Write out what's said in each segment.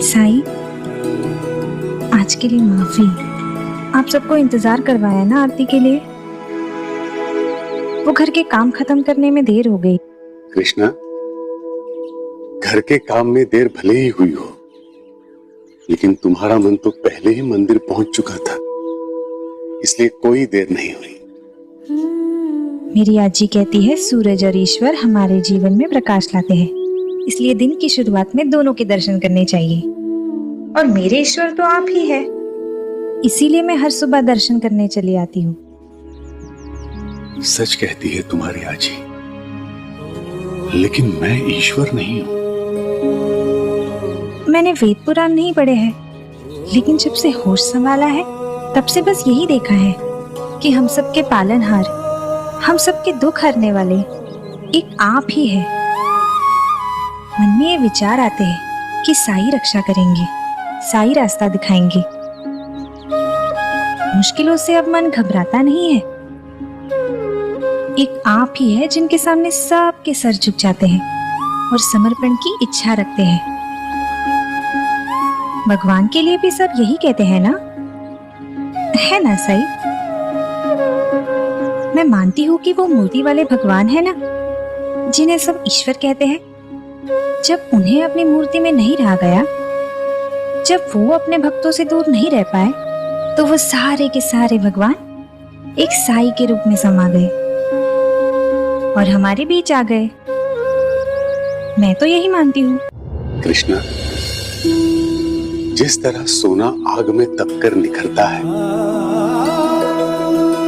साईं, आज के लिए माफी। आप सबको इंतजार करवाया ना आरती के लिए। वो घर के काम खत्म करने में देर हो गई। कृष्णा, घर के काम में देर भले ही हुई हो, लेकिन तुम्हारा मन तो पहले ही मंदिर पहुंच चुका था, इसलिए कोई देर नहीं हुई। मेरी आजी कहती है सूरज और ईश्वर हमारे जीवन में प्रकाश लाते हैं, इसलिए दिन की शुरुआत में दोनों के दर्शन करने चाहिए। और मेरे ईश्वर तो आप ही है, इसीलिए मैं हर सुबह दर्शन करने चली आती हूँ। सच कहती है तुम्हारी आजी, लेकिन मैं ईश्वर नहीं हूं। मैंने वेद पुराण नहीं पढ़े हैं, लेकिन जब से होश संभाला है तब से बस यही देखा है कि हम सबके पालनहार, हम सबके दुख हरने वाले एक आप ही है। मन में ये विचार आते हैं कि साईं रक्षा करेंगे, साईं रास्ता दिखाएंगे। मुश्किलों से अब मन घबराता नहीं है। एक आप ही है जिनके सामने सबके सर झुक जाते हैं और समर्पण की इच्छा रखते हैं। भगवान के लिए भी सब यही कहते हैं ना, है ना साईं? मैं मानती हूँ कि वो मूर्ति वाले भगवान है ना, जिन्हें सब ईश्वर कहते हैं। जब उन्हें अपनी मूर्ति में नहीं रहा गया, जब वो अपने भक्तों से दूर नहीं रह पाए, तो वो सारे के सारे भगवान एक साईं के रूप में समा गए और हमारे बीच आ गए। मैं तो यही मानती हूँ। कृष्णा, जिस तरह सोना आग में तपकर निखरता है,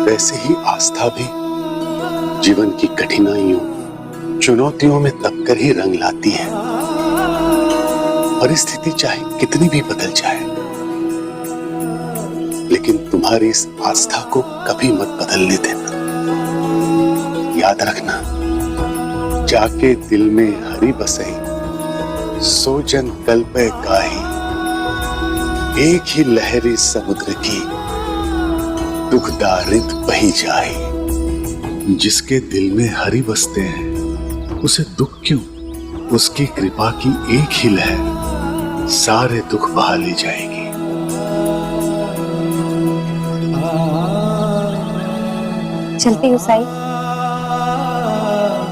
वैसे ही आस्था भी जीवन की कठिनाइयों, चुनौतियों में तपकर ही रंग लाती है। परिस्थिति चाहे कितनी भी बदल जाए, लेकिन तुम्हारी इस आस्था को कभी मत बदलने देना। याद रखना, जाके दिल में हरि बसई, सो जन कल्पे काहि, एक ही लहरी समुद्र की दुखदारित बही जाए। जिसके दिल में हरि बसते हैं, उसे दुख क्यों? उसकी कृपा की एक ही लहर सारे दुख बहा ले जाएगी। चलती हूँ साईं।